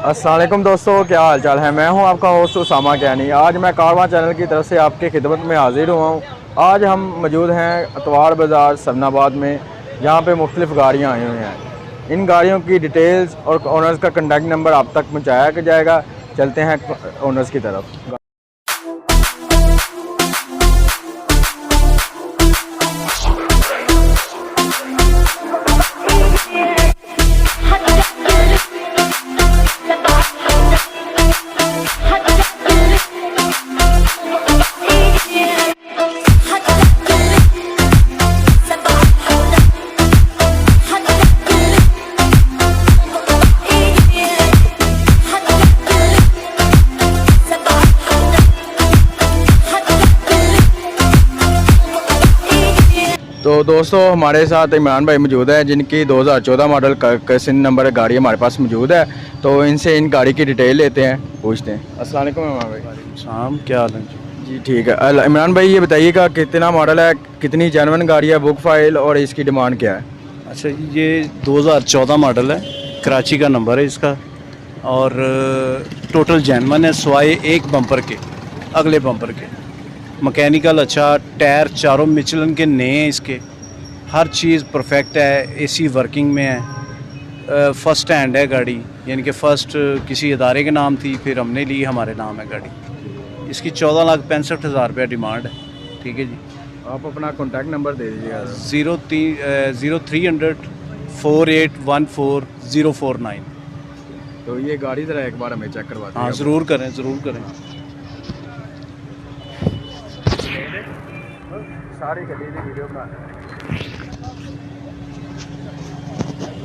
अस्सलाम वालेकुम दोस्तों, क्या हाल चाल है। मैं हूं आपका होस्ट उसामा कैनी। आज मैं कारवां चैनल की तरफ से आपकी खिदमत में हाजिर हुआ हूं। आज हम मौजूद हैं अतवार बाज़ार सनाबाद में, जहां पे मुख्तलिफ़ गाड़ियां आई हुई हैं। इन गाड़ियों की डिटेल्स और ओनर्स का कॉन्टैक्ट नंबर आप तक पहुँचाया जाएगा। चलते हैं ओनर्स की तरफ। तो दोस्तों, हमारे साथ इमरान भाई मौजूद है, जिनकी 2014 मॉडल सिन नंबर गाड़ी हमारे पास मौजूद है। तो इनसे इन गाड़ी की डिटेल लेते हैं, पूछते हैं। अस्सलाम वालेकुम इमरान भाई। शाम क्या हाल है जी ठीक है। इमरान भाई ये बताइएगा कितना मॉडल है, कितनी जेन्युइन गाड़ी है, बुक फाइल और इसकी डिमांड क्या है। अच्छा, ये 2014 मॉडल है, कराची का नंबर है इसका और टोटल जेन्युइन है, स्वाए एक बम्पर के, अगले बम्पर के। मैकेनिकल अच्छा, टायर चारों मिचलन के नए हैं इसके, हर चीज़ परफेक्ट है, एसी वर्किंग में है। फ़र्स्ट हैंड है गाड़ी, यानी कि फ़र्स्ट किसी इदारे के नाम थी, फिर हमने ली, हमारे नाम है गाड़ी। इसकी 14,65,000 रुपया डिमांड है। ठीक है जी, आप अपना कॉन्टैक्ट नंबर दे दीजिएगा। 0300 4814 049। तो ये गाड़ी ज़रा एक बार हमें चेक करवा दीजिए। हाँ, ज़रूर करें, ज़रूर करें। सारी वीडियो बना।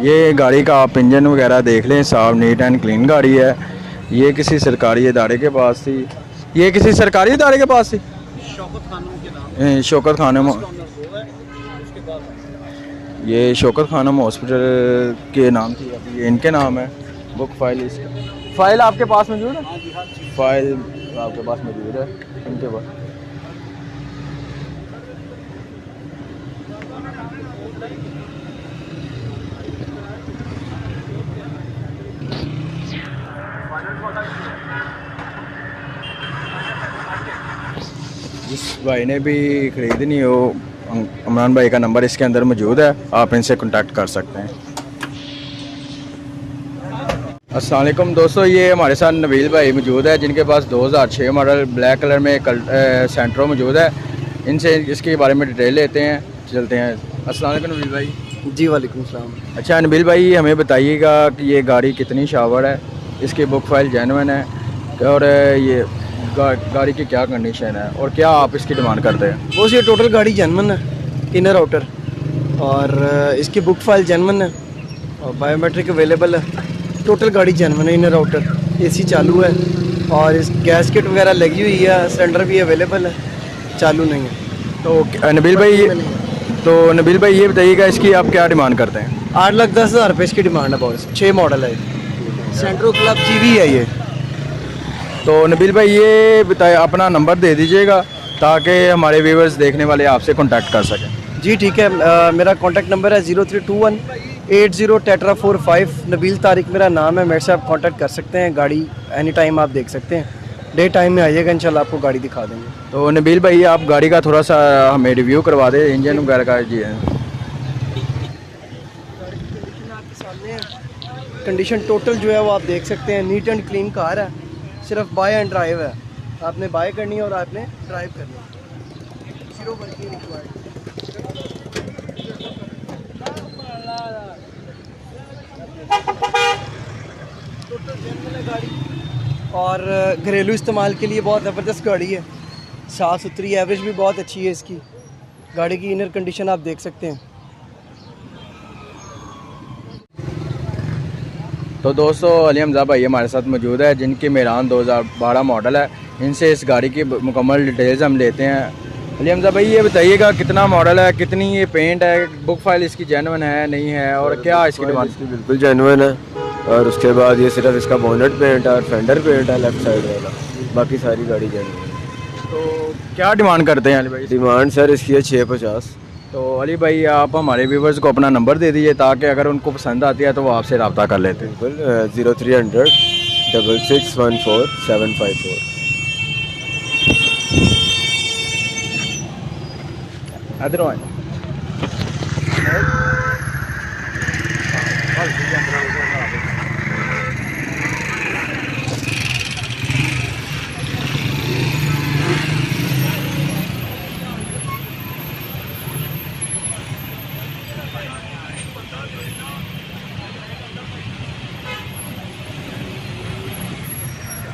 ये गाड़ी का आप इंजन वगैरह देख लें, साफ नीट एंड क्लीन गाड़ी है। ये किसी सरकारी इदारे के पास थी, ये किसी सरकारी इदारे के पास थी, शौकत खानम। ये शौकत खानम हॉस्पिटल के नाम थी, अभी ये इनके नाम है। बुक फाइल, इसका फाइल आपके पास मौजूद है? फाइल आपके पास मौजूद है इनके पास। जिस भाई ने भी ख़रीदनी हो, इमरान भाई का नंबर इसके अंदर मौजूद है, आप इनसे कांटेक्ट कर सकते हैं। अस्सलाम वालेकुम दोस्तों, ये हमारे साथ नबील भाई मौजूद है, जिनके पास 2006 मॉडल ब्लैक कलर में सेंट्रो मौजूद है। इनसे इसके बारे में डिटेल लेते हैं, चलते हैं। अस्सलाम वालेकुम नबील भाई। जी वालेकुम सलाम। अच्छा नबील भाई, हमें बताइएगा कि ये गाड़ी कितनी शावर है, इसकी बुक फाइल जेन्युइन है और ये गाड़ी की क्या कंडीशन है और क्या आप इसकी डिमांड करते हैं। बस ये टोटल गाड़ी जेन्युइन है, इनर आउटर, और इसकी बुक फाइल जेन्युइन है और बायोमेट्रिक अवेलेबल है। टोटल गाड़ी जेन्युइन है, इनर आउटर, एसी चालू है और इस गैस किट वगैरह लगी हुई है, सिलेंडर भी अवेलेबल है, चालू नहीं है। तो नबील भाई ये बताइएगा इसकी आप क्या डिमांड करते हैं। 8,10,000 रुपये इसकी डिमांड है। बॉस 6 मॉडल है, सेंट्रो क्लब जीवी है ये। तो नबील भाई ये बताइए, अपना नंबर दे दीजिएगा ताकि हमारे व्यूवर्स देखने वाले आपसे कांटेक्ट कर सकें। जी ठीक है, मेरा कॉन्टैक्ट नंबर है 0321 80 Tetra45। नबील तारिक मेरा नाम है, मेरे से आप कांटेक्ट कर सकते हैं। गाड़ी एनी टाइम आप देख सकते हैं, डे टाइम में आइएगा, इंशाल्लाह आपको गाड़ी दिखा देंगे। तो नबील भाई आप गाड़ी का थोड़ा सा हमें रिव्यू करवा दें, इंजन वगैरह का। जी है, कंडीशन टोटल जो है वो आप देख सकते हैं, नीट एंड क्लीन कार है। सिर्फ बाय एंड ड्राइव है, आपने बाय करनी है और आपने ड्राइव करनी है। Zero working required. Total genuine है गाड़ी और घरेलू इस्तेमाल के लिए बहुत ज़बरदस्त गाड़ी है, साफ़ सुथरी, एवरेज भी बहुत अच्छी है इसकी। गाड़ी की इनर कंडीशन आप देख सकते हैं। तो दोस्तों, अली हमज़ा भाई हमारे साथ मौजूद है, जिनकी मेरान 2012 मॉडल है। इनसे इस गाड़ी की मुकम्मल डिटेल्स हम लेते हैं। अली हमज़ा भाई ये बताइएगा कितना मॉडल है, कितनी ये पेंट है, बुक फाइल इसकी जेन्युइन है नहीं है और क्या इसकी डिमांड। इसकी बिल्कुल जेन्युइन है और उसके बाद ये सिर्फ इसका बोनेट पेंट है और फेंडर पेंट है लेफ्ट साइड वाला, बाकी सारी गाड़ी जेन्युइन है। तो क्या डिमांड करते हैं अली भाई। डिमांड सर इसकी है 650। तो अली भाई आप हमारे व्यूवर्स को अपना नंबर दे दीजिए ताकि अगर उनको पसंद आती है तो वो आपसे रब्ता कर लेते हैं। बिल्कुल 0300 6614 इधर आए।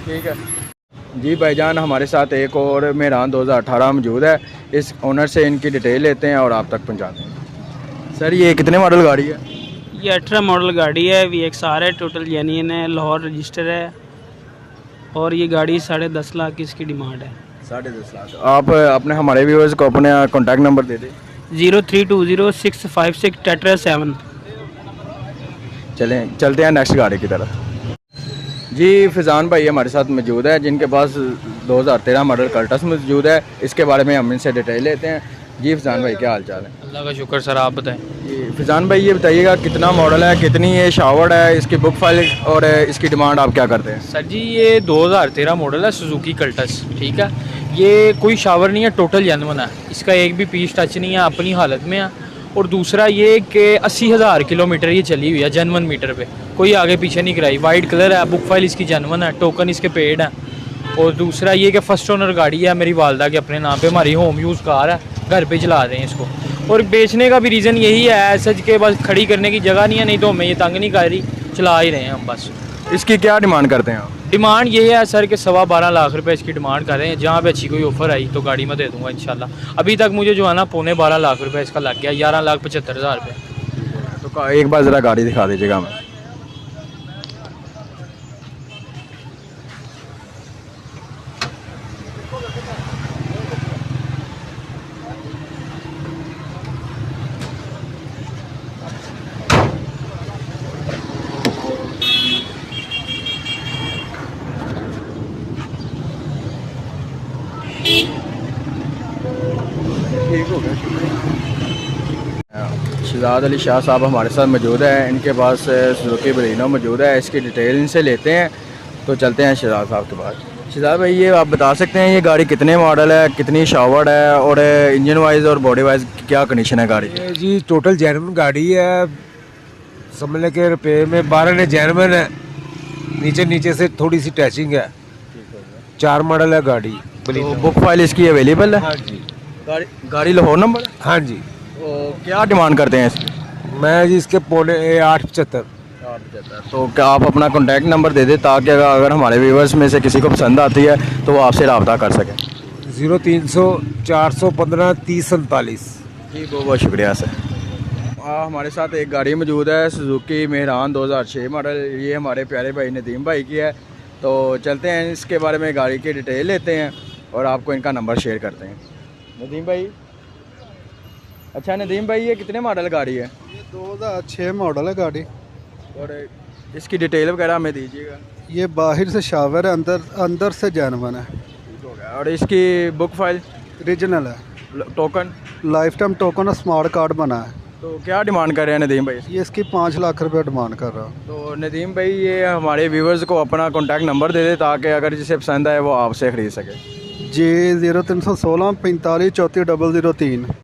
ठीक है जी भाईजान, हमारे साथ एक और मेहरान 2018 मौजूद है। इस ओनर से इनकी डिटेल लेते हैं और आप तक पहुंचाते हैं। सर ये कितने मॉडल गाड़ी है? ये 18 मॉडल गाड़ी है, VXR है, टोटल जेन्युइन है, लाहौर रजिस्टर है और ये गाड़ी 10.5 लाख की इसकी डिमांड है। 10.5 लाख। आप अपने हमारे व्यूअर्स को अपने कॉन्टैक्ट नंबर दे दें। 03206567। चलते हैं नेक्स्ट गाड़ी की तरफ। जी फिजान भाई हमारे साथ मौजूद है जिनके पास 2013 मॉडल कल्टस मौजूद है। इसके बारे में हम इनसे डिटेल लेते हैं। जी फिजान भाई क्या हाल चाल है? अल्लाह का शुक्र सर, आप बताएं। जी फिजान भाई ये बताइएगा कितना मॉडल है, कितनी ये शावर्ड है, इसकी बुक फाइल और इसकी डिमांड आप क्या करते हैं? सर जी ये 2013 मॉडल है सुजुकी कल्टस, ठीक है। ये कोई शावर नहीं है, टोटल जेन्युइन है, इसका एक भी पीस टच नहीं है, अपनी हालत में है। और दूसरा ये कि 80,000 किलोमीटर ये चली हुई है जेन्युइन मीटर पे, कोई आगे पीछे नहीं कराई। वाइट कलर है, बुक फाइल इसकी जेन्युइन है, टोकन इसके पेड है। और दूसरा ये कि फर्स्ट ओनर गाड़ी है मेरी वालदा के अपने नाम पे, हमारी होम यूज़ कार है, घर पे चला रहे हैं इसको। और बेचने का भी रीज़न यही है सच के बस खड़ी करने की जगह नहीं है, नहीं तो हमें ये तंग नहीं कर रही, चला ही रहे हैं हम बस। इसकी क्या डिमांड करते हैं आप? डिमांड ये है सर कि 12.25 लाख रुपए इसकी डिमांड कर रहे हैं। जहाँ पे अच्छी कोई ऑफर आई तो गाड़ी में दे दूंगा इंशाल्लाह। अभी तक मुझे जो है ना 12.25 लाख रुपए इसका लग गया, 11,75,000 रुपये। तो एक बार ज़रा गाड़ी दिखा दीजिएगा हमें। ठीक हो गया। शहजाद अली शाह साहब हमारे साथ मौजूद है। इनके पास सुजुकी बलिनो मौजूद है। इसकी डिटेल इनसे लेते हैं। तो चलते हैं शहजाद साहब के पास। शहजाद भाई ये आप बता सकते हैं ये गाड़ी कितने मॉडल है, कितनी शावर्ड है और इंजन वाइज और बॉडी वाइज क्या कंडीशन है गाड़ी की? ये जी टोटल जेन्युइन गाड़ी है, समझ लें कि रुपये में 12 ने जेन्युइन है, नीचे से थोड़ी सी टैचिंग है। 4 मॉडल है गाड़ी। तो बुक फाइल इसकी अवेलेबल है? हाँ जी। गाड़ी लाहौर नंबर? हाँ जी। तो क्या डिमांड करते हैं इसकी? मैं जी इसके 8.75। तो क्या आप अपना कॉन्टैक्ट नंबर दे दें ताकि अगर हमारे व्यूवर्स में से किसी को पसंद आती है तो वो आपसे रब्ता कर सकें। 0300 415 3047। जी बहुत बहुत शुक्रिया सर। हमारे साथ एक गाड़ी मौजूद है सुजुकी मेहरान 2006 मॉडल। ये हमारे प्यारे भाई नदीम भाई की है। तो चलते हैं इसके बारे में गाड़ी की डिटेल लेते हैं और आपको इनका नंबर शेयर करते हैं। नदीम भाई, अच्छा नदीम भाई ये कितने मॉडल गाड़ी है? ये 2006 मॉडल है गाड़ी और इसकी डिटेल वगैरह हमें दीजिएगा। ये बाहर से शावर है, अंदर से जेन्युइन है। ठीक हो गया। और इसकी बुक फाइल? ओरिजिनल है, टोकन? लाइफ टाइम टोकन और स्मार्ट कार्ड बना है। तो क्या डिमांड कर रहे हैं नदीम भाई? ये इसकी 5 लाख रुपए डिमांड कर रहा हूँ। तो नदीम भाई ये हमारे व्यूवर्स को अपना कॉन्टैक्ट नंबर दे दे ताकि अगर जिसे पसंद आए वो आपसे ख़रीद सके। जी 0316 45 34 003।